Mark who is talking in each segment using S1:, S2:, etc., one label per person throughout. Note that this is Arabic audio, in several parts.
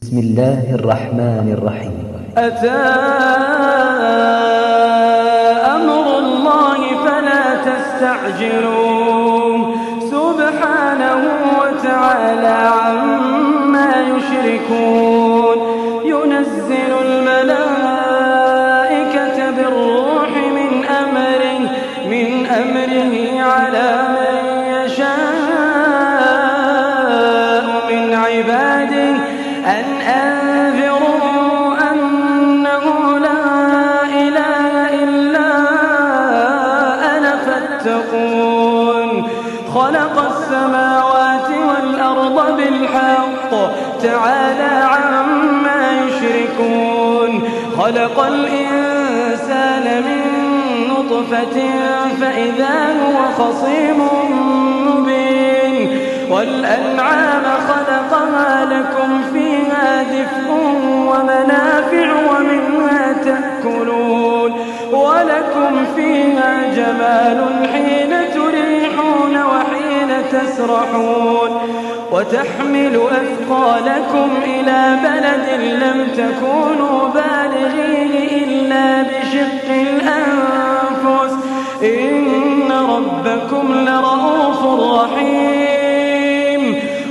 S1: بسم الله الرحمن الرحيم.
S2: أتى أمر الله فلا تستعجلوه سبحانه وتعالى عما يشركون. ينزل الملائكة بالروح من أمره على من يشاء من عباده أن أنذروا أنه لا إله إلا أنا فاتقون. خلق السماوات والأرض بالحق تعالى عما يشركون. خلق الإنسان من نطفة فإذا هو خصيم مبين. والأنعام خلقها لكم فيها دفء ومنافع ومنها تأكلون ولكم فيها جمال حين تريحون وحين تسرحون. وتحمل أثقالكم إلى بلد لم تكونوا بالغيه إلا بشق الأنفس إن ربكم لرؤوف رحيم.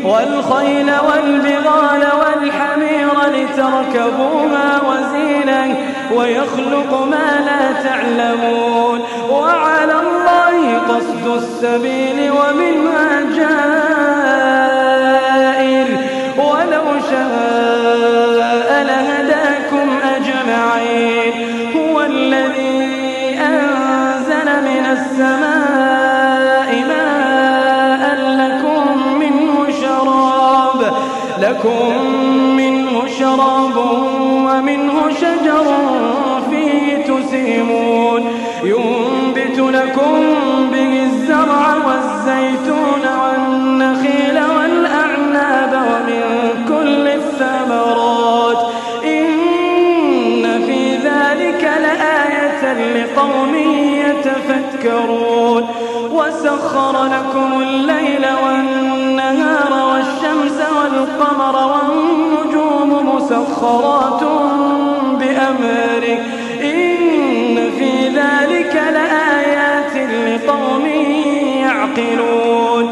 S2: والخيل والبغال والحمير لتركبوها وزينة ويخلق ما لا تعلمون. وعلى الله قصد السبيل ومنها جائر ولو شاء لهداكم أجمعين. هو الذي أنزل من السماء ماء لكم منه شراب ومنه شجر فيه تسيمون. ينبت لكم به الزرع والزيتون والنخيل والأعناب ومن كل الثمرات إن في ذلك لآية لقوم يتفكرون. وسخر لكم الليل والنهار والشمس والقمر والنجوم مسخرات بأمره إن في ذلك لآيات لقوم يعقلون.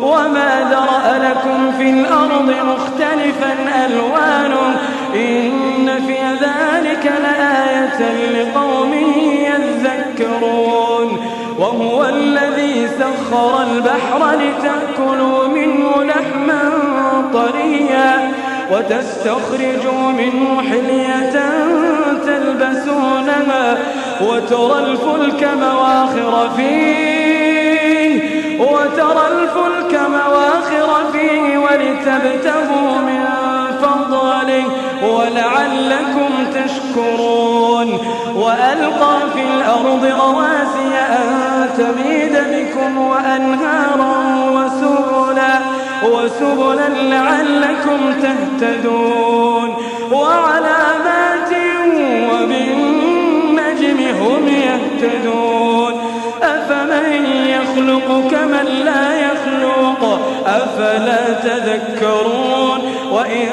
S2: وما ذرأ لكم في الأرض مختلفا ألوانه إن في ذلك لآية لقوم يذكرون. وهو الذي سخر البحر لتأكلوا منه لحما طريا وتستخرجوا منه حلية تلبسونها وترى الفلك مواخر فيه ولتبتغوا من فضله ولعلكم تشكرون. وألقى في الأرض رواسي أن تميد بكم وأنهارا وسبلا لعلكم تهتدون. وعلامات وبالنجم هم يهتدون. أفمن يخلق كمن لا يخلق أفلا تذكرون. وإن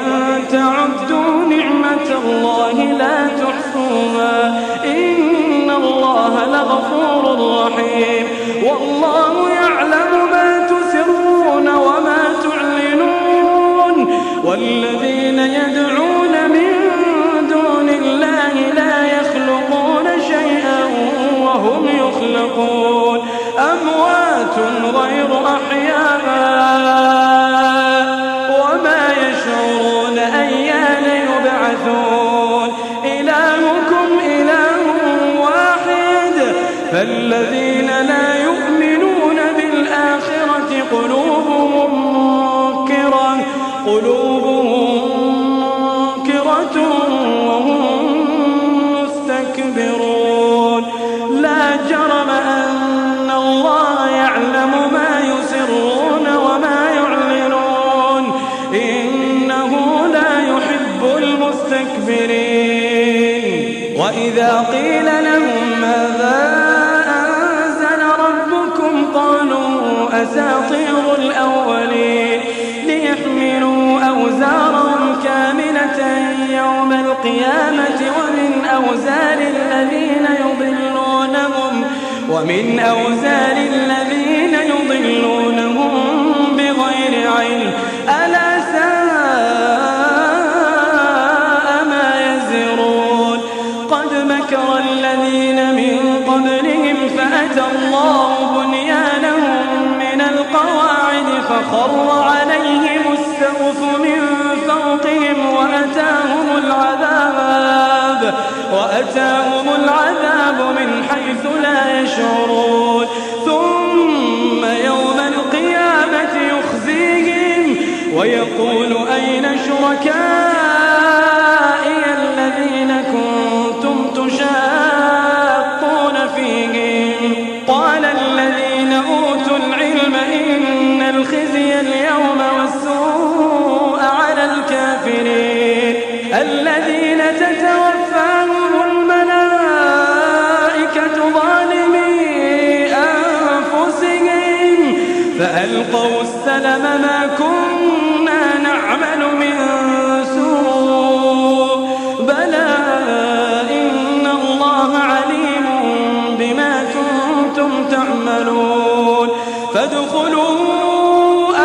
S2: تعدوا نعمة الله لا تحصوها إن الله لغفور رحيم. والله يعلم ما تسرون وما تعلنون. والذين يدعون من دون الله لا يخلقون شيئا وهم يخلقون أموات غير أحياء وما يشعرون أيان يبعثون. إلهكم إله واحد فالذين لا يؤمنون بالآخرة قلوبهم منكرة وهم مستكبرون. لا جرم أن الله يعلم ما يسرون وما يعلنون إنه لا يحب المستكبرين. وإذا قيل لهم ماذا أنزل ربكم قالوا أساطير الأولين ليحملوا أوزارهم كاملة القيامة ومن أوزار الذين يضلونهم بغير علم ألا ساء ما يزرون قد مكر الذين من قبلهم فأتى الله بنيانهم من القواعد فخر عليهم السقف من فوقهم وأتاهم العذاب من حيث لا يشعرون ثم يوم القيامة يخزيهم ويقول أين شركائي الذين كنتم تشاقون فيهم قال الذين أوتوا العلم إن الخزي اليوم والسوء على الكافرين الذين تتوفاهم الملائكة ظالمي أنفسهم فألقوا السلم ما كنا نعمل من سوء بلى إن الله عليم بما كنتم تعملون فادخلوا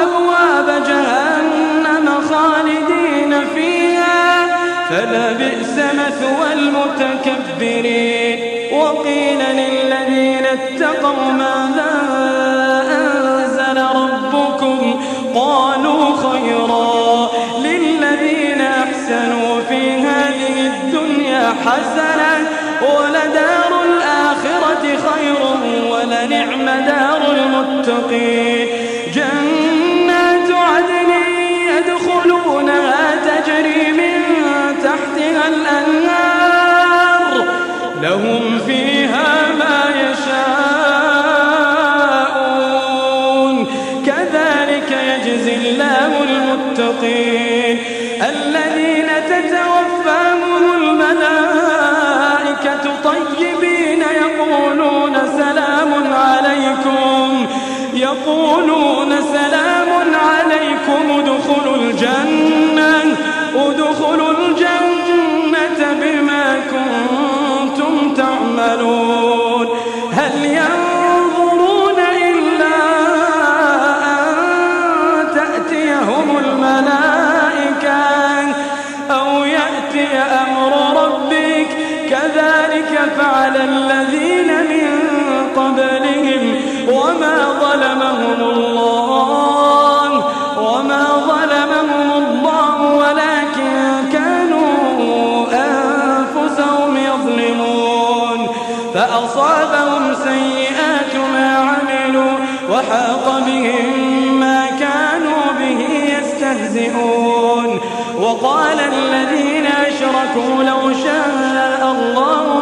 S2: أبواب جهنم خالدين فيها فلبئس مثوى المتكبرين وقيل للذين اتقوا ماذا أنزل ربكم قالوا خيرا للذين أحسنوا في هذه الدنيا حسنة ولدار الآخرة خير ولنعم دار المتقين جنات عدن يدخلونها تجري من تحتها الأنهار لهم فيها ما يشاءون كذلك يجزي الله المتقين الذين تتوفاهم الملائكة طيبين يقولون سلام عليكم ادخلوا الجنة بما كنتم تعملون هل ينظرون إلا أن تأتيهم الملائكة أو يأتي أمر ربك كذلك فعل الذين من قبلهم وما ظلمهم الله ولكن كانوا أنفسهم يظلمون فأصابهم سيئات ما عملوا وحاق بهم ما كانوا به يستهزئون وقال الذين أشركوا لو شاء الله